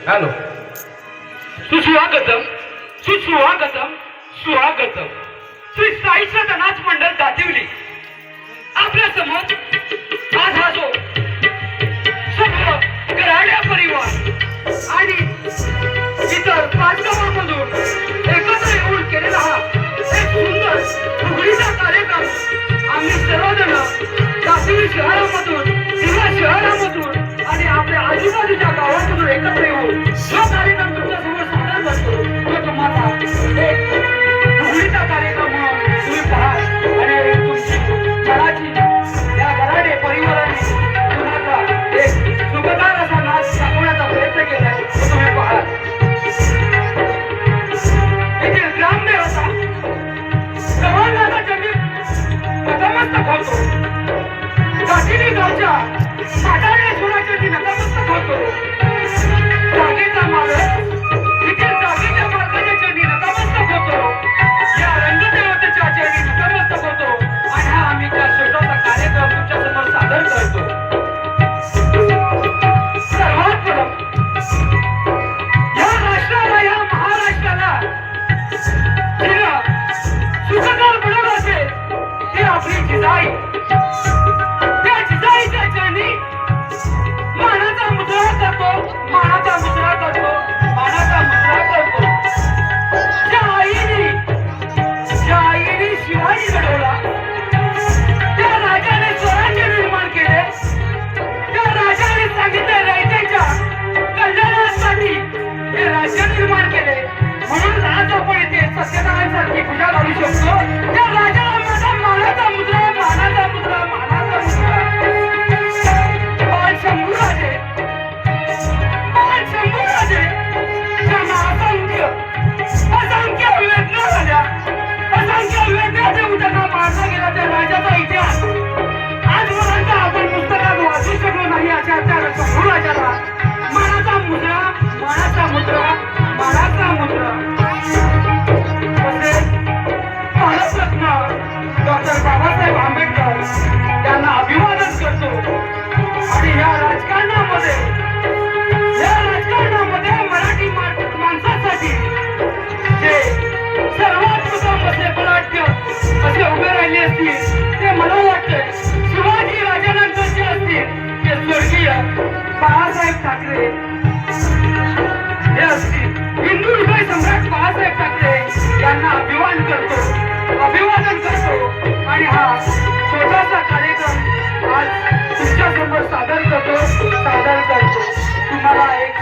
Hello. सुस्वागतम सुस्वागतम स्वागतम. श्री साई सदनाथ मंडळ दाटिवली आपल्या समोर आज हा जो सर्व गराड्या परिवार आणि इतर 5 गावांमधून एकत्र येऊन केलेला हा एक सुंदर फुगडीचा कार्यक्रम आम्ही सर्वजण दाटिवली शहरामधून किंवा शहरामधून आणि आपल्या आजूबाजूच्या गावांमधून एकत्र येऊन हा कार्यक्रम तुमच्या समोर सादर करतो. तो तुम्हाला एक फुगडीचा कार्यक्रम म्हणून तुम्ही पहा आणि तुमची मनाची या गराडे परिवाराने तुम्हाला एक सुखदार असा नाच दाखवण्याचा प्रयत्न केलाय तो तुम्ही पहा. येथील ग्रामदेवता गव्हाणनाथा चंडी नतमस्तक होतो. दाटिवली गावच्या साधारण सोनाचंडी नतमस्तक होतो. जागेचा मालक इथे जागेच्या मालकाच्या चरणी नतमस्तक होतो. या रंगदेवतेच्या चरणी नतमस्तक होतो आणि हा आम्ही त्या छोटासा कार्यक्रम तुमच्या समोर सादर करतो. सर्वात प्रथम या राष्ट्राला या महाराष्ट्राला जिला सुखकर बनवलं असेल ती आपली जिजाई. त्या जिजाईच्या चरणी मानाचा मुजरा करतो, मानाचा मुजरा करतो, मानाचा मुजरा करतो. ज्या आईने शिवाजी घडवला, त्या राजाने स्वराज्य निर्माण केले, त्या राजाने सांगितले रयतेच्या कल्याणासाठी हे राज्य निर्माण केले. म्हणून आज आपण इथे सत्यनारायणसारखी पूजा घालू शकतो. त्या राजाला माझा मानाचा मुद्रा, मानाचा मुद्रा, मानाचा मुद्रा. बाळ शंभूराजे, बाळ शंभूराजे ज्यांना असंख्य वेदना झाल्या, असंख्य वेदना देऊन त्यांना मारला गेला. त्या राजाचा इतिहास आजपर्यंत आपण पुस्तकात वाचू शकलो नाही. अशा त्या शंभूराजाला मानाचा मुद्रा, मानाचा मुद्रा, मानाचा मुद्रा. तसेच भारतरत्न डॉक्टर बाबासाहेब आंबेडकर यांना अभिवादन करतो. आणि या राजकारणामध्ये मराठी माणसासाठी जे सर्वात प्रथम असे बलाढ्य असे उभे राहिले असतील ते मला वाटते शिवाजी राजानंतरचे असतील ते स्वर्गीय बाळासाहेब ठाकरे हे असतील. हिंदू हृदय सम्राट बाळासाहेब ठाकरे यांना अभिवादन करतो आणि हा छोटासा कार्यक्रम आज तुमच्या समोर सादर करतो. तुम्हाला एक